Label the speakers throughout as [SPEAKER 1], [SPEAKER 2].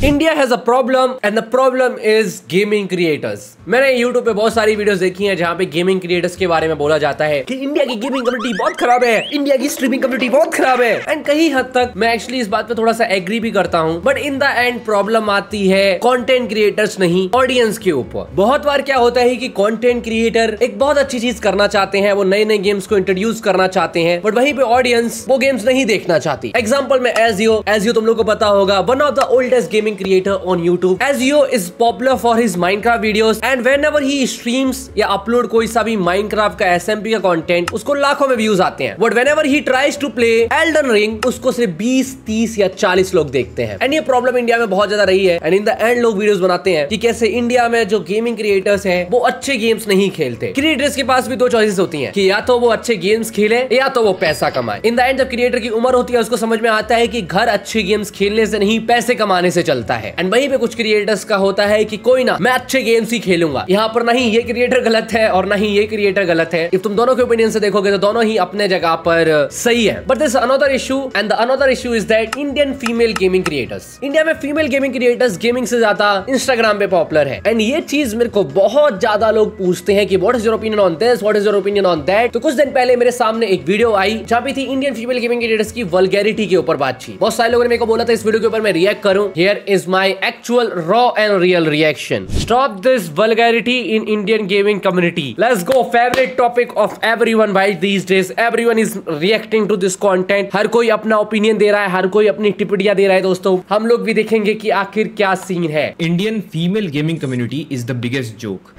[SPEAKER 1] India has a problem and the problem is gaming creators. मैंने YouTube पे बहुत सारी वीडियोस देखी हैं जहां पे गेमिंग क्रिएटर्स के बारे में बोला जाता है कि इंडिया की गेमिंग कम्युनिटी बहुत खराब है, इंडिया की स्ट्रीमिंग कम्युनिटी बहुत खराब है। एंड कहीं हद तक मैं एक्चुअली इस बात पे थोड़ा सा एग्री भी करता हूं, but in the end problem आती है कंटेंट क्रिएटर्स नहीं, ऑडियंस के ऊपर। बहुत बार क्या होता है कि कंटेंट क्रिएटर एक बहुत अच्छी चीज करना चाहते हैं, वो नए नए गेम्स को इंट्रोड्यूस करना चाहते हैं, बट वहीं पे ऑडियंस वो गेम्स नहीं देखना चाहती। एग्जाम्पल में एजियो तुम लोग को पता होगा, one of the oldest gaming creator on YouTube. Ezio is popular for his Minecraft videos and whenever he streams या upload कोई सा भी Minecraft का SMP का कंटेंट, उसको लाखों में व्यूज आते हैं। But whenever he tries to play Elden Ring, उसको सिर्फ 20, 30 या 40 लोग देखते हैं। एंड ये प्रॉब्लम इंडिया में बहुत ज्यादा रही है। एंड इन द एंड लोग वीडियोस बनाते हैं कि कैसे इंडिया में जो गेमिंग क्रिएटर्स हैं वो अच्छे गेम्स नहीं खेलते। क्रिएटर्स के पास भी दो चॉइसेस होती हैं कि या तो वो अच्छे गेम्स खेले या तो वो पैसा कमाए। इन द एंड जब क्रिएटर की उम्र होती है उसको समझ में आता है कि घर अच्छे गेम्स खेलने से नहीं पैसे कमाने से चलता है। एंड वहीं पे कुछ क्रिएटर्स का होता है कि कोई ना, मैं अच्छे गेम्स ही खेलूंगा। यहाँ पर नहीं ये क्रिएटर गलत है और नहीं ये क्रिएटर गलत है। इफ तुम दोनों के ओपिनियन से देखोगे तो दोनों ही अपने जगह पर सही है। But this another issue and the another issue is that Indian female gaming creators, India में फीमेल गेमिंग क्रिएटर्स गेमिंग से ज्यादा इंस्टाग्राम पे पॉपुलर है। एंड ये चीज मेरे को बहुत ज्यादा लोग पूछते हैं कि what is your opinion on this, what is your opinion on that. तो कुछ दिन पहले मेरे सामने एक वीडियो आई जहां पे थी इंडियन फीमेल गेमिंग क्रिएटर्स की वल्गैरिटी के ऊपर बातचीत। बहुत सारे लोगों ने मेरे को बोला था इस वीडियो के ऊपर मैं रिएक्ट करूं। Here is my actual raw and real reaction. Stop this vulgarity in Indian gaming community. Let's go. Favorite topic of everyone by these days. Everyone is reacting to this content. हर कोई अपना opinion दे रहा है, हर कोई अपनी टिप्पणियां दे रहा है। दोस्तों हम लोग भी देखेंगे कि आखिर क्या सीन है।
[SPEAKER 2] Indian female gaming community is the biggest joke.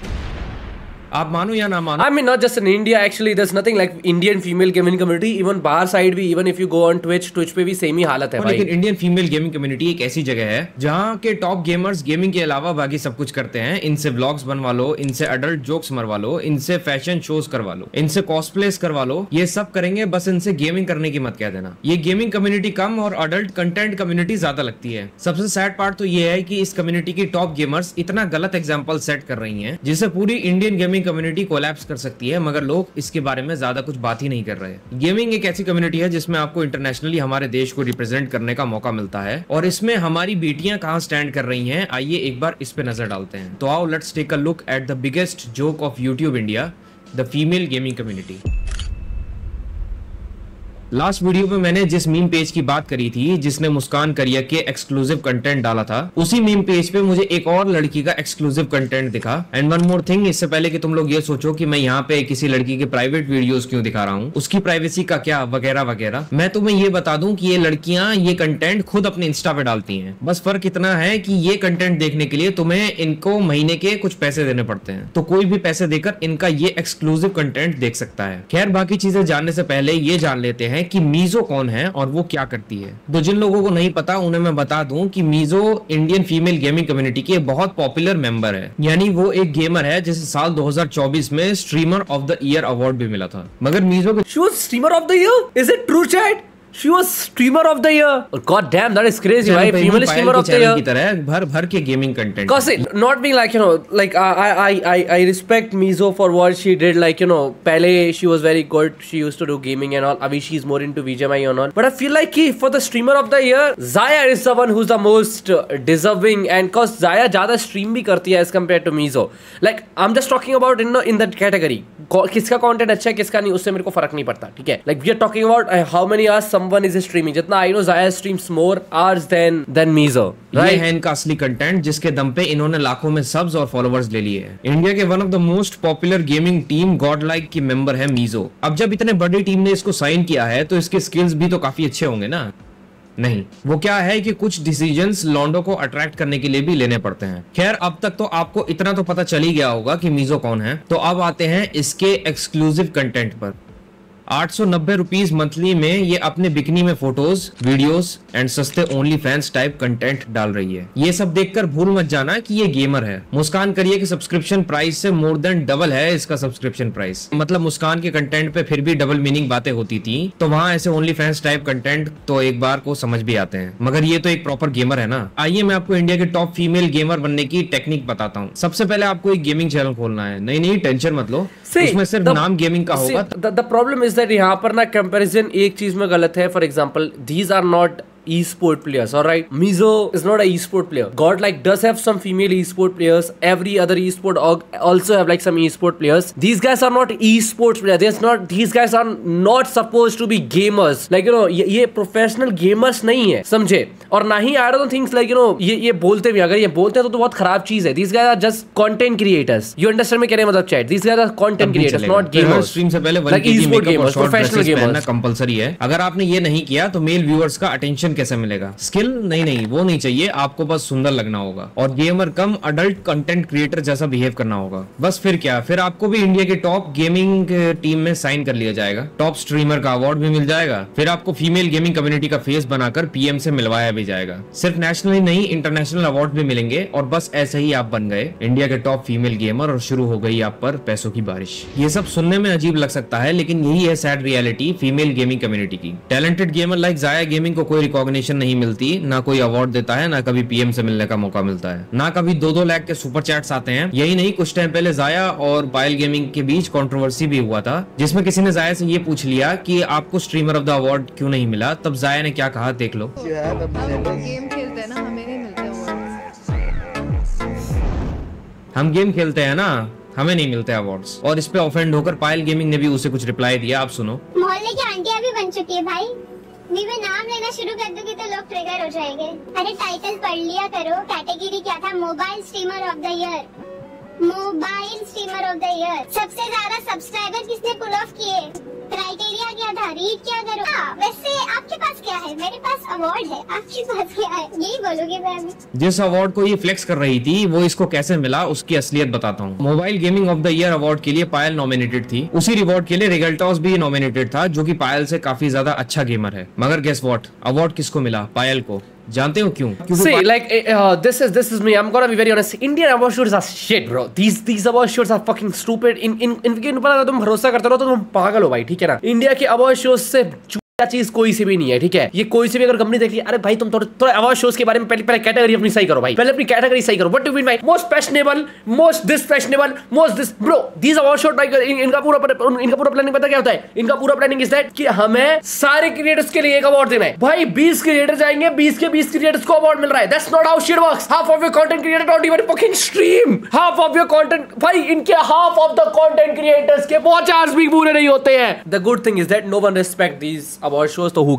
[SPEAKER 2] आप मानो या ना मानो,
[SPEAKER 1] I mean not just in India actually, there's nothing like Indian female gaming community. Even बाहर साइड भी, even if you go on Twitch पे भी सेम ही हालत है भाई।
[SPEAKER 2] लेकिन इंडियन फीमेल गेमिंग कम्युनिटी एक ऐसी जगह है जहाँ के टॉप गेमर्स गेमिंग के अलावा बाकी सब कुछ करते हैं। इनसे व्लॉग्स बनवा लो, इनसे अडल्ट जोक्स मरवा लो, इनसे फैशन शोज करवा लो, इनसे कॉस्प्लेस करवा लो, ये सब करेंगे, बस इनसे गेमिंग करने की मत कह देना। ये गेमिंग कम्युनिटी कम और अडल्ट कंटेंट कम्युनिटी ज्यादा लगती है। सबसे सैड पार्ट तो ये है कि इस कम्युनिटी की टॉप गेमर्स इतना गलत एग्जाम्पल सेट कर रही है जिससे पूरी इंडियन गेमिंग कम्युनिटी कोलैप्स कर सकती है, मगर लोग इसके बारे में ज्यादा कुछ बात ही नहीं कर रहे। गेमिंग एक ऐसी कम्युनिटी है जिसमें आपको इंटरनेशनली हमारे देश को रिप्रेजेंट करने का मौका मिलता है और इसमें हमारी बेटियां कहां स्टैंड कर रही हैं, आइए एक बार इस पे नजर डालते हैं। तो आओ, let's take a look at the biggest joke of YouTube India, the female gaming community. Last video में मैंने जिस मीम पेज की बात करी थी जिसने मुस्कान करिया के एक्सक्लूसिव कंटेंट डाला था, उसी मीम पेज पे मुझे एक और लड़की का एक्सक्लूसिव कंटेंट दिखा। एंड वन मोर थिंग, इससे पहले कि तुम लोग ये सोचो कि मैं यहाँ पे किसी लड़की के प्राइवेट वीडियोस क्यों दिखा रहा हूँ, उसकी प्राइवेसी का क्या वगैरह वगैरह, मैं तुम्हें ये बता दूं कि ये लड़कियां ये कंटेंट खुद अपने इंस्टा पे डालती हैं। बस फर्क इतना है कि ये कंटेंट देखने के लिए तुम्हें इनको महीने के कुछ पैसे देने पड़ते हैं, तो कोई भी पैसे देकर इनका ये एक्सक्लूसिव कंटेंट देख सकता है। खैर, बाकी चीजें जानने से पहले ये जान लेते हैं कि मीजो कौन है और वो क्या करती है। तो जिन लोगों को नहीं पता उन्हें मैं बता दूं कि मीजो इंडियन फीमेल गेमिंग कम्युनिटी की एक बहुत पॉपुलर मेंबर है। यानी वो एक गेमर है जिसे साल 2024 में streamer of the year award भी मिला था। मगर मीजो के
[SPEAKER 1] She was streamer of the year? Is it true, chat? She was streamer of the year. Oh, God damn, that is crazy, right? Female streamer of the year.
[SPEAKER 2] की तरह भर भर के gaming content.
[SPEAKER 1] Cause it, not being like, you know, like I respect Mizo for what she did. Like, you know, पहले she was very good. She used to do gaming and all. Abhi she's more into VGMI and all. But I feel like for the streamer of the year, Zaya is the one who's the most deserving. And cause Zaya ज़्यादा stream भी करती है as compared to Mizo. Like I'm just talking about in that category. किसका content अच्छा है किसका नहीं, उससे मेरे को फर्क नहीं पड़ता, ठीक है। Like we are talking about how many hours someone is streaming. जितना I know Zaya streams more hours than Mizo.
[SPEAKER 2] Right? ये है इनका असली कंटेंट जिसके दम पे इन्होंने लाखों में सब्स और फॉलोवर्स ले लिए हैं। इंडिया के one of the most popular gaming team God like की मेंबर है मीजो। अब जब इतने बड़ी टीम ने इसको साइन किया है तो इसके स्किल्स भी तो काफी अच्छे होंगे ना। नहीं, वो क्या है कि कुछ डिसीजंस लॉन्डो को अट्रैक्ट करने के लिए भी लेने पड़ते हैं। खैर, अब तक तो आपको इतना तो पता चल ही गया होगा कि मीजो कौन है। तो अब आते हैं इसके एक्सक्लूसिव कंटेंट पर। 890 रुपीज मंथली में ये अपने बिकनी में फोटोज, वीडियोस एंड सस्ते ओनली फैंस टाइप कंटेंट डाल रही है। ये सब देखकर भूल मत जाना कि ये गेमर है। मुस्कान करिए कि सब्सक्रिप्शन प्राइस से मोर देन डबल है इसका सब्सक्रिप्शन प्राइस। मतलब मुस्कान के कंटेंट पे फिर भी डबल मीनिंग बातें होती थी, तो वहाँ ऐसे ओनली फैंस टाइप कंटेंट तो एक बार को समझ भी आते हैं, मगर ये तो एक प्रॉपर गेमर है ना। आइए मैं आपको इंडिया के टॉप फीमेल गेमर बनने की टेक्निक बताता हूँ। सबसे पहले आपको एक गेमिंग चैनल खोलना है। नहीं टेंशन मत लो, उसमें सिर्फ नाम गेमिंग का होगा।
[SPEAKER 1] द प्रॉब्लम इज दैट यहाँ पर ना कंपैरिजन एक चीज में गलत है। For example, these are not e-sport players, alright? Mizo is not a e-sport player. Godlike does have some female e-sport players. Every other e-sport also have like some e-sport players. These guys are not e-sports players. These guys are not supposed to be gamers. Like, you know, ये professional gamers नहीं है, समझे? और ना ही I don't think like, you know, ये बोलते भी, अगर ये बोलते हैं तो बहुत खराब चीज है. These guys are just content creators. You understand मैं कह रहे हैं मतलब chat? These guys are content creators, not gamers.
[SPEAKER 2] Stream से पहले
[SPEAKER 1] like e-sport gamers, professional gamers.
[SPEAKER 2] Compulsory है. अगर आपने ये नहीं किया तो मेल व्यूअर्स का अटेंशन कैसे मिलेगा? स्किल नहीं, वो नहीं चाहिए. आपको बस सुंदर लगना होगा और गेमर कम अडल्ट कंटेंट क्रिएटर जैसा बिहेव करना होगा. बस फिर क्या? फिर आपको भी इंडिया के टॉप गेमिंग टीम में साइन कर लिया जाएगा. टॉप स्ट्रीमर का अवार्ड भी मिल जाएगा. फिर आपको फीमेल गेमिंग कम्युनिटी का फेस बनाकर पीएम से मिलवाया भी जाएगा. सिर्फ नेशनली नहीं, इंटरनेशनल अवार्ड भी मिलेंगे और बस ऐसे ही आप बन गए इंडिया के टॉप फीमेल गेमर और शुरू हो गई आप पर पैसों की बारिश. ये सब सुनने में अजीब लग सकता है, लेकिन यही है sad reality female gaming community की. टैलेंटेड गेमर लाइक जाया गेमिंग को कोई रिकॉग्निशन नहीं मिलती, ना कोई अवार्ड देता है, ना कभी पीएम से मिलने का मौका मिलता है, ना कभी 2-2 लाख के सुपर चैट्स आते हैं. यही नहीं, कुछ टाइम पहले जाया और पायल गेमिंग के बीच कंट्रोवर्सी भी हुआ था, जिसमें किसी ने जाया से ये पूछ लिया कि आपको स्ट्रीमर ऑफ द अवार्ड क्यों नहीं मिला. तब जाया ने क्या कहा देख लो. हम गेम खेलते हैं ना, हमें नहीं मिलते अवार्ड्स. और इस पे ऑफेंड होकर पायल गेमिंग ने भी उसे कुछ रिप्लाई दिया. आप सुनो.
[SPEAKER 3] मोहल्ले की आंटियां भी बन चुकी है भाई. मैं नाम लेना शुरू कर दूंगी तो लोग ट्रिगर हो जाएंगे. अरे टाइटल पढ़ लिया करो. कैटेगरी क्या था? Mobile streamer of the year. Mobile streamer of the year. सबसे ज्यादा सब्सक्राइबर किसने पुल ऑफ किए? क्राइटेरिया क्या था? रीड क्या करो. वैसे आपके पास क्या है? मेरे पास अवार्ड है. आपके पास क्या है? यही बोलोगे मैं अभी.
[SPEAKER 2] जिस अवार्ड को ये फ्लेक्स कर रही थी वो इसको कैसे मिला उसकी असलियत बताता हूँ. Mobile gaming of the year award के लिए पायल नॉमिनेटेड थी. उसी रिवॉर्ड के लिए रिगल्टॉस भी नॉमिनेटेड था, जो कि पायल से काफी ज्यादा अच्छा गेमर है. मगर गेस व्हाट? अवार्ड किसको मिला? पायल को. जानते हो क्यों?
[SPEAKER 1] See, like this is me. I'm gonna be very honest. Indian award shows are shit, bro. These award shows are fucking stupid. इनके ऊपर अगर तुम भरोसा करते हो तो तुम पागल हो भाई, ठीक है ना? इंडिया के अवार्ड शोज से क्या चीज कोई सी भी नहीं है, ठीक है? ये कोई सी भी अगर कंपनी देख ली, अरे भाई तुम थोड़ा अवार्ड शोज के बारे में पहले कैटेगरी अपनी सही करो भाई. पहले अपनी कैटेगरी सही करो. What do you mean by most fashionable, most this fashionable, most this? Bro, these award shows like इनका पूरा प्लानिंग पता क्या होता है? इनका पूरा प्लानिंग इज दैट कि हमें सारे क्रिएटर्स के लिए एक अवार्ड देना है. भाई 20 क्रिएटर्स आएंगे, 20 के 20 क्रिएटर्स को अवार्ड मिल रहा है. That's not how shit works. Half of your content creator don't even fucking stream. Half of your content, भाई इनके half of the content creators के वॉच आवर्स भी पूरे नहीं होते हैं. The good thing is that no one respect these award shows. तो हु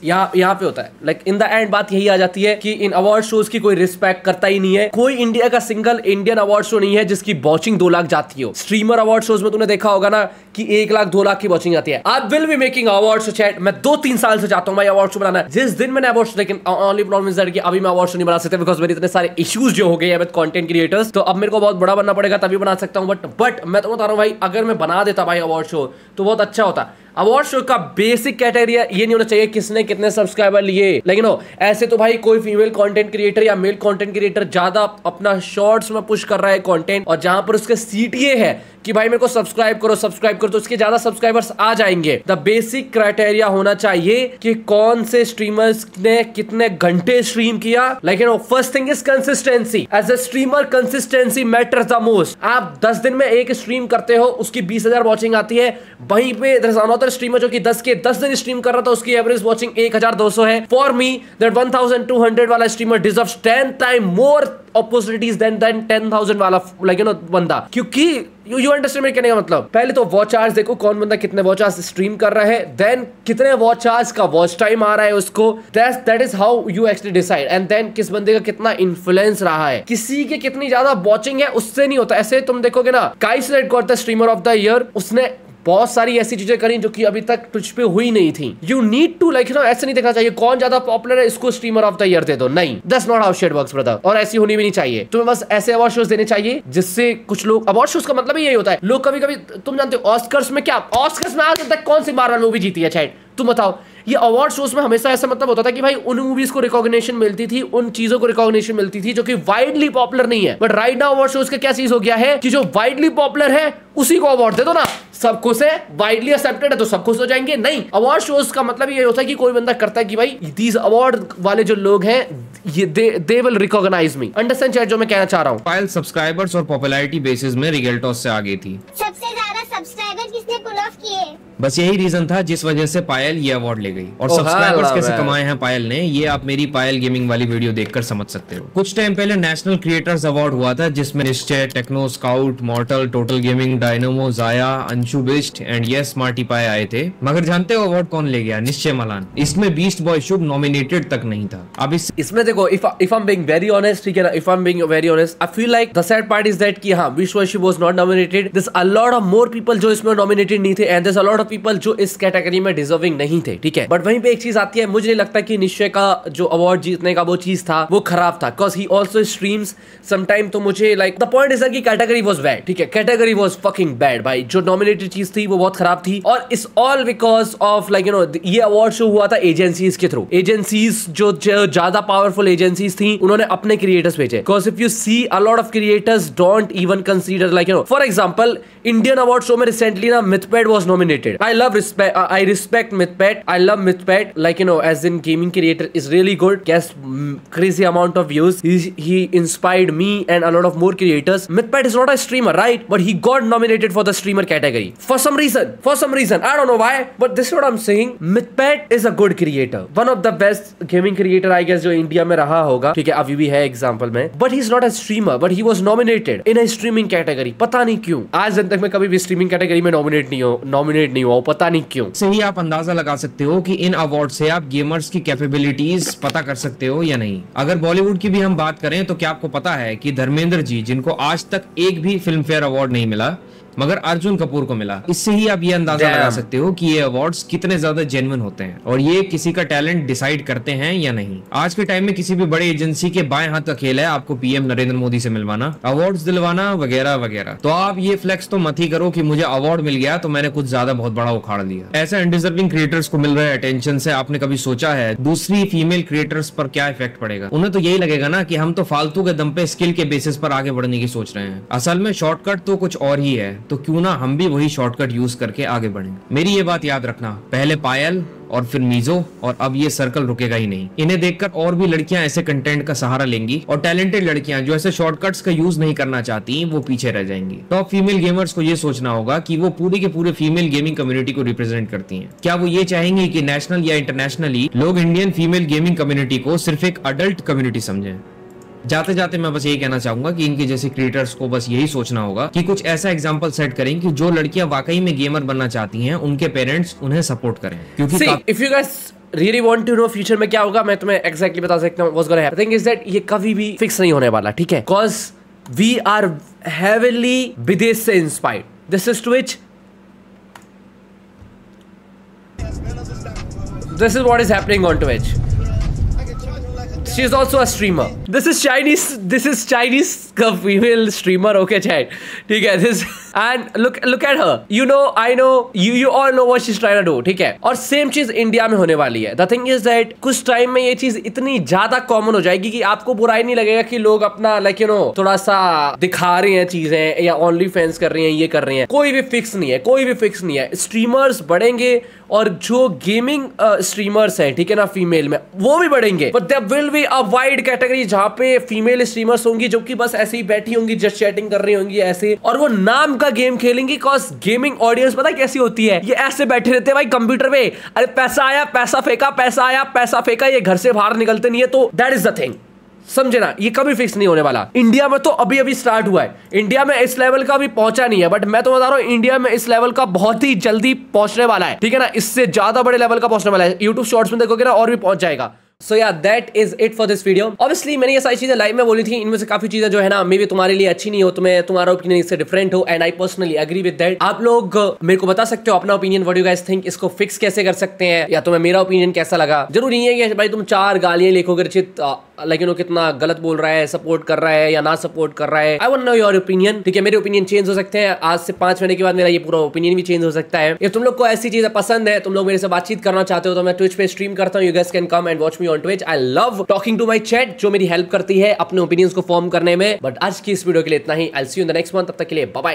[SPEAKER 1] यहाँ पे होता है लाइक इन द एंड बात यही आ जाती है कि इन अवार्ड शोज की कोई रिस्पेक्ट करता ही नहीं है. कोई इंडिया का सिंगल इंडियन अवार्ड शो नहीं है जिसकी वॉचिंग 2 लाख जाती हो. स्ट्रीमर अवार्ड शोज में तूने देखा होगा ना कि 1 लाख 2 लाख की वॉचिंग आती है. I will be making award show chat. मैं 2-3 साल से चाहता हूं भाई अवार्ड शो बनाना. जिस दिन मैंने अवार्ड शो, लेकिन ओनली प्रॉब्लम इज दैट कि अभी मैं अवार्ड शो नहीं बना सकता बिकॉज़ मेरे इतने सारे इश्यूज जो हो गए हैं विद कंटेंट क्रिएटर्स. तो अब मेरे को बहुत बड़ा बनना पड़ेगा तभी बना सकता हूं. बट मैं तो बता रहा हूं भाई, अगर मैं बना देता भाई अवार्ड शो तो बहुत अच्छा होता. अवार्ड शो का बेसिक क्राइटेरिया ये नहीं होना चाहिए किसने कितने सब्सक्राइबर लिए. लेकिन ऐसे तो भाई कोई फीमेल कंटेंट क्रिएटर या मेल कंटेंट क्रिएटर ज्यादा अपना शॉर्ट्स में पुश कर रहा है कंटेंट, और जहां पर उसके सीटीए है कि भाई मेरे को सब्सक्राइब करो तो उसके ज्यादा सब्सक्राइबर्स आ जाएंगे. द बेसिक क्राइटेरिया होना चाहिए कि कौन से स्ट्रीमर्स ने कितने घंटे स्ट्रीम किया. लेकिन first thing is consistency. As a streamer consistency matters the most. आप 10 दिन में एक स्ट्रीम करते हो, उसकी 20,000 वॉचिंग आती है. वहीं पे स्ट्रीमर जो कि 10 के 10 दिन स्ट्रीम कर रहा था, उसकी एवरेज वॉचिंग 1200 है. फॉर मी दैट 1200 वाला streamer deserves 10 time more opportunities than 10,000 वाला लाइक यू नो बंदा. क्योंकि यू अंडरस्टैंड मेरे कहने का मतलब? पहले तो वॉच आवर्स देखो, कौन बंदा कितने वॉच आवर्स स्ट्रीम कर रहा है, देन कितने वॉच आवर्स का वॉच टाइम आ रहा है उसको. That is how you actually decide. And then किस बंदे का कितना इन्फ्लुएंस रहा है, किसी के कितनी ज्यादा वॉचिंग है उससे नहीं होता. ऐसे तुम देखोगे ना, काइस रेड got the streamer of the year. उसने बहुत सारी ऐसी चीजें करी जो कि अभी तक तुझ पे हुई नहीं थी. यू नीड टू लाइक ऐसे नहीं देखना चाहिए कौन ज्यादा पॉपुलर है इसको स्ट्रीमर ऑफ द ईयर दे दो. नहीं, that's not how shit works brother. और ऐसी होनी भी नहीं चाहिए. तुम्हें बस ऐसे अवार्ड शोज देने चाहिए जिससे कुछ लोग, अवार्ड शोज का मतलब ही यही होता है. लोग कभी कभी, तुम जानते हो ऑस्कर्स में क्या, ऑस्कर्स में आज तक कौन सी मार्वल मूवी जीती है शायद, तुम बताओ. ये अवार्ड शोज में हमेशा ऐसा मतलब होता था कि भाई उन मूवीज को रिकॉग्निशन मिलती थी, उन चीजों को रिकॉग्निशन मिलती थी जो कि वाइडली पॉपुलर नहीं है. But right now award shows का क्या चीज हो गया है कि जो वाइडली पॉपुलर है उसी को अवार्ड दे दो ना. सब खुश है, वाइडली एक्सेप्टेड है तो सब खुश हो जाएंगे. नहीं, अवार्ड शोज का मतलब ये होता है कि कोई बंदा करता है कि भाई दीज अवार्ड वाले जो लोग हैं ये they will recognise me. Understand chat जो मैं कहना चाह रहा हूं?
[SPEAKER 2] पायल सब्सक्राइबर्स और पॉपुलैरिटी बेसिस में रिगल्टॉस से आगे थी.
[SPEAKER 3] सबसे ज्यादा सब्सक्राइबर किसने पुल ऑफ किए?
[SPEAKER 2] बस यही रीजन था जिस वजह से पायल ये अवार्ड ले गई। और सब्सक्राइबर्स कैसे कमाए हैं पायल ने, ये आप मेरी पायल गेमिंग वाली वीडियो देखकर समझ सकते हो। कुछ टाइम पहले नेशनल क्रिएटर्स अवार्ड हुआ था जिसमें Nischay, Techno Scout, Mortal, Total Gaming, Dynamo, जाया, Anshu Bisht and yes Smarty Pie आए थे। मगर जानते हो अवार्ड कौन ले गया? निश्चय मलान। इसमें बीस्ट बॉय शुभ नॉमिनेटेड तक नहीं था। अब
[SPEAKER 1] इसमें देखो, if I am being very honest, ठीक है ना, if I am being very honest, I feel like the sad part is that कि हाँ, Beast Boy Shubh was not nominated. There is a lot of more people जो इसमें nominated नहीं थे and there is a lot of people जो इस category में deserving नहीं थे, ठीक है। बट वहीं पे एक चीज आती है, मुझे नहीं लगता कि निश्चय का जो अवार्ड जीतने का वो चीज था वो खराब था, because he also streams sometime. तो मुझे like the point is that कि कैटेगरी वाज बैड, ठीक है, कैटेगरी वाज फकिंग बैड भाई। जो नॉमिनेटेड चीज थी वो बहुत खराब थी और it's all because of like you no, ये अवार्ड शो हुआ था एजेंसीज के थ्रू। एजेंसीज जो ज्यादा पावरफुल एजेंसीज थी उन्होंने अपने क्रिएटर्स भेजे, because if you see a lot of creators don't even consider like you know, for example Indian award show में रिसेंटली ना Mythpad was nominated. I respect Mythpad. I love Mythpad. Like you know, as in gaming creator is really good. Gets crazy amount of views. He inspired me and a lot of more creators. Mythpad is not a streamer, right? But he got nominated for the streamer category for some reason. I don't know why, but this is what I'm saying. Mythpad is a good creator. One of the best gaming creator I guess जो India में रहा होगा, ठीक है, अभी भी है example में। But he's not a streamer. But he was nominated in a streaming category. पता नहीं क्यों आज दिन तक मैं कभी भी स्ट्रीमिंग कैटेगरी में नॉमिनेट नहीं हुआ, पता नहीं क्यों।
[SPEAKER 2] से ही आप अंदाजा लगा सकते हो कि इन अवार्ड से आप गेमर्स की कैपेबिलिटीज पता कर सकते हो या नहीं। अगर बॉलीवुड की भी हम बात करें तो क्या आपको पता है कि धर्मेंद्र जी, जिनको आज तक एक भी फिल्म फेयर अवार्ड नहीं मिला मगर अर्जुन कपूर को मिला, इससे ही आप ये अंदाजा लगा सकते हो कि ये अवार्ड्स कितने ज्यादा जेन्युइन होते हैं और ये किसी का टैलेंट डिसाइड करते हैं या नहीं। आज के टाइम में किसी भी बड़े एजेंसी के बाएं हाथ का खेल है आपको पीएम नरेंद्र मोदी से मिलवाना, अवार्ड्स दिलवाना वगैरह वगैरह। तो आप ये फ्लेक्स तो मत ही करो कि मुझे अवार्ड मिल गया तो मैंने कुछ ज्यादा बहुत बड़ा उखाड़ लिया। ऐसे अनडिजर्विंग क्रिएटर्स को मिल रहे अटेंशन से आपने कभी सोचा है दूसरी फीमेल क्रिएटर्स पर क्या इफेक्ट पड़ेगा? उन्हें तो यही लगेगा ना कि हम तो फालतू के दम पे स्किल के बेसिस पर आगे बढ़ने की सोच रहे हैं। असल में शॉर्टकट तो कुछ और ही है, तो क्यों ना हम भी वही शॉर्टकट यूज करके आगे बढ़ें। मेरी ये बात याद रखना, पहले पायल और फिर मीजो और अब ये सर्कल रुकेगा ही नहीं। इन्हें देखकर और भी लड़कियां ऐसे कंटेंट का सहारा लेंगी और टैलेंटेड लड़कियां जो ऐसे शॉर्टकट्स का यूज नहीं करना चाहती वो पीछे रह जाएंगी। टॉप फीमेल गेमर्स को ये सोचना होगा कि वो पूरे के पूरे फीमेल गेमिंग कम्युनिटी को रिप्रेजेंट करती हैं। क्या वो ये चाहेंगी कि नेशनल या इंटरनेशनली लोग इंडियन फीमेल गेमिंग कम्युनिटी को सिर्फ एक अडल्ट कम्युनिटी समझें? जाते जाते मैं बस यही कहना चाहूंगा कि इनके जैसे क्रिएटर्स को बस यही सोचना होगा कि कुछ ऐसा एग्जांपल सेट करें कि जो लड़कियां वाकई में गेमर बनना चाहती हैं उनके पेरेंट्स उन्हें सपोर्ट करें। क्योंकि
[SPEAKER 1] if you guys really want to know future में क्या होगा, मैं तुम्हें exactly बता सकता हूँ what's gonna happen. The thing is that ये कभी भी फिक्स नहीं होने वाला, ठीक है, cause we are heavily विदेश से inspired. This is Twitch. This is what is happening on Twitch. She is also a streamer. This is Chinese female streamer. Okay, chat. ठीक है, this and look at her. You know, I know, you all know what she's trying to do. ठीक है, और same चीज India में होने वाली है. The thing is that कुछ टाइम में ये चीज इतनी ज्यादा कॉमन हो जाएगी कि आपको बुराई नहीं लगेगा कि लोग अपना लाइक यू नो थोड़ा सा दिखा रहे हैं चीजें या ओनली फैंस कर रही हैं, ये कर रही हैं. कोई भी फिक्स नहीं है. स्ट्रीमर्स बढ़ेंगे और जो गेमिंग स्ट्रीमर्स हैं, ठीक है ना, फीमेल में वो भी बढ़ेंगे. But there will be a wide category जहां पे फीमेल स्ट्रीमर्स होंगी जो कि बस ऐसे ही बैठी होंगी, जस्ट चैटिंग कर रही होंगी ऐसे, और वो नाम का गेम खेलेंगी. कॉज गेमिंग ऑडियंस पता है कैसी होती है, ये ऐसे बैठे रहते हैं भाई कंप्यूटर पे, अरे पैसा आया पैसा फेंका, ये घर से बाहर निकलते नहीं है. तो दैट इज द थिंग, समझे ना, ये कभी फिक्स नहीं होने वाला. इंडिया में तो अभी अभी स्टार्ट हुआ है, इंडिया में इस लेवल का भी पहुंचा नहीं है, बट मैं तो बता रहा हूं इंडिया में इस लेवल का बहुत ही जल्दी पहुंचने वाला है, ठीक है ना, इससे ज्यादा बड़े लेवल का पहुंचने वाला है. यूट्यूब शॉर्ट्स में देखोगे ना और भी पहुंच जाएगा. So yeah, that is it for this video. Obviously मैंने ये सारी चीजें लाइव में बोली थी, इनमें से काफी चीजें जो है ना मे भी तुम्हारे लिए अच्छी नहीं हो, तुम्हारा ओपिनियन इससे डिफरेंट हो, and I personally agree with that. आप लोग मेरे को बता सकते हो अपना opinion, what you guys think, इसको फिक्स कैसे कर सकते हैं, या तुम्हें मेरा ओपिनियन कैसा लगा. जरूरी नहीं है कि भाई तुम 4 गालियां लिखोगे रचित लाइक यू नो कितना गलत बोल रहा है, सपोर्ट कर रहा है या ना सपोर्ट कर रहा है. I want know your opinion, ठीक है. मेरे ओपिनियन चेंज हो सकते हैं, आज से 5 महीने के बाद मेरा ये पूरा ओपिनियन भी चेंज हो सकता है. if तुम लोग को ऐसी चीजें पसंद है, तुम लोग मेरे से बातचील करना चाहते हो, तो मैं ट्विच पे स्ट्रीम करता हूँ. You guys can come and watch me on Twitch. I love talking to my chat, जो मेरी हेल्प करती है अपने ओपिनियंस को फॉर्म करने में. बट आज की इस वीडियो के लिए इतना ही. I will see you in the next one. तब तक के लिए बाय बाय.